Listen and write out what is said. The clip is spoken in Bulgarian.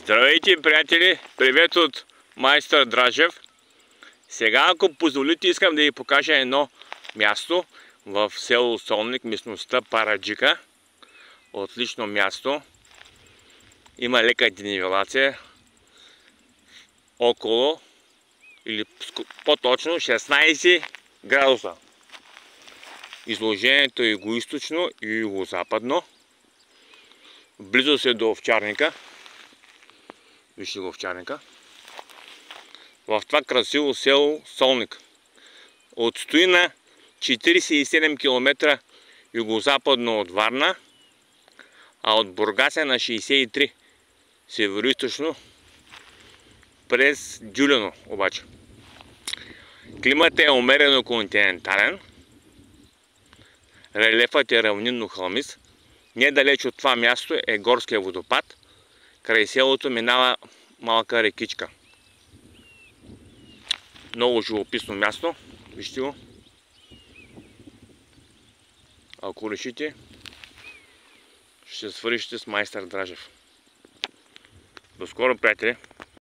Здравейте, приятели! Привет от майстор Дражев. Сега, ако позволите, искам да ви покажа едно място в село Солник, местността Параджика. Отлично място. Има лека денивелация около, или по-точно 16 градуса. Изложението е югоизточно и югозападно. Близо се до овчарника. Вижте го овчарника. В това красиво село Солник. Отстои на 47 км югозападно от Варна, а от Бургас е на 63 североизточно през Дюляно обаче. Климатът е умерено континентален. Релефът е равнинно хълмист. Недалеч от това място е горския водопад. Край селото минава малка рекичка. Много живописно място. Вижте го. Ако решите, ще свършите с майстор Дражев. До скоро, приятели!